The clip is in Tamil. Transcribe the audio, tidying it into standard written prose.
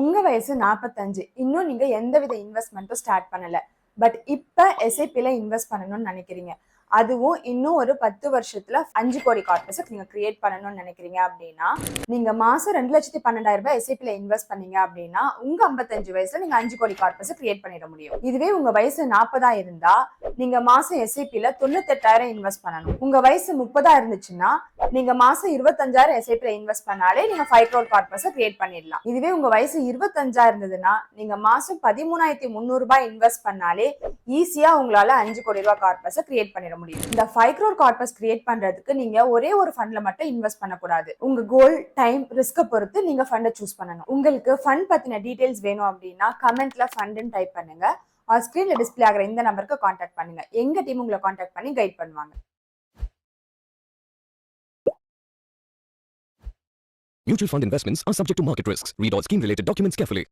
உங்க வயசு 45. இன்னும் நீங்க எந்தவித இன்வெஸ்ட்மெண்ட்டும் ஸ்டார்ட் பண்ணல. பட் இப்ப எஸ்ஐபில இன்வெஸ்ட் பண்ணணும்னு நினைக்கிறீங்க. அதுவும் இன்னும் ஒரு 10 வருஷத்துல 5 கோடி கார்பஸை நீங்க கிரியேட் பண்ணணும்னு நினைக்கிறீங்க அப்படின்னா, நீங்க மாசம் 2,12,000 எஸ்ஐபில இன்வெஸ்ட் பண்ணீங்க அப்படின்னா, உங்க 55 வயசுல நீங்க 5 கோடி கார்பஸை கிரியேட் பண்ணிட முடியும். இதுவே உங்க வயசு 40 இருந்தா நீங்க மாசம் எஸ்ஐபில 98,000 இன்வெஸ்ட் பண்ணணும். உங்க வயசு 30 இருந்துச்சுன்னா நீங்க மாசம் 25,000 எஸ்ஐபில இன்வெஸ்ட் பண்ணாலே நீங்க 5 crore கார்பஸை கிரியேட் பண்ணிடலாம். இதுவே உங்க வயசு 25 இருந்ததுன்னா நீங்க மாசம் 13,300 இன்வெஸ்ட் பண்ணாலே ஈஸியா உங்களால 5 கோடி ரூபாய் கார்பஸை கிரியேட் பண்ணிட முடியும். இந்த 5 crore கார்பஸ் கிரியேட் பண்றதுக்கு நீங்க ஒரே ஒரு ஃபண்ட்ல மட்டும் இன்வெஸ்ட் பண்ணக்கூடாது. உங்க கோல், டைம், ரிஸ்க பொறுத்து நீங்க ஃபண்டை சூஸ் பண்ணணும். உங்களுக்கு ஃபண்ட் பத்தின டீடைல்ஸ் வேணும் அப்படின்னா கமெண்ட்ல ஃபண்ட்னு டைப் பண்ணுங்க. ஸ்கிரீன்ல டிஸ்பிளே ஆகிற இந்த நம்பருக்கு கான்டாக்ட் பண்ணுங்க. எங்க டீம் உங்களை கான்டாக்ட் பண்ணி கைட் பண்ணுவாங்க. Mutual fund investments are subject to market risks. Read all scheme-related documents carefully.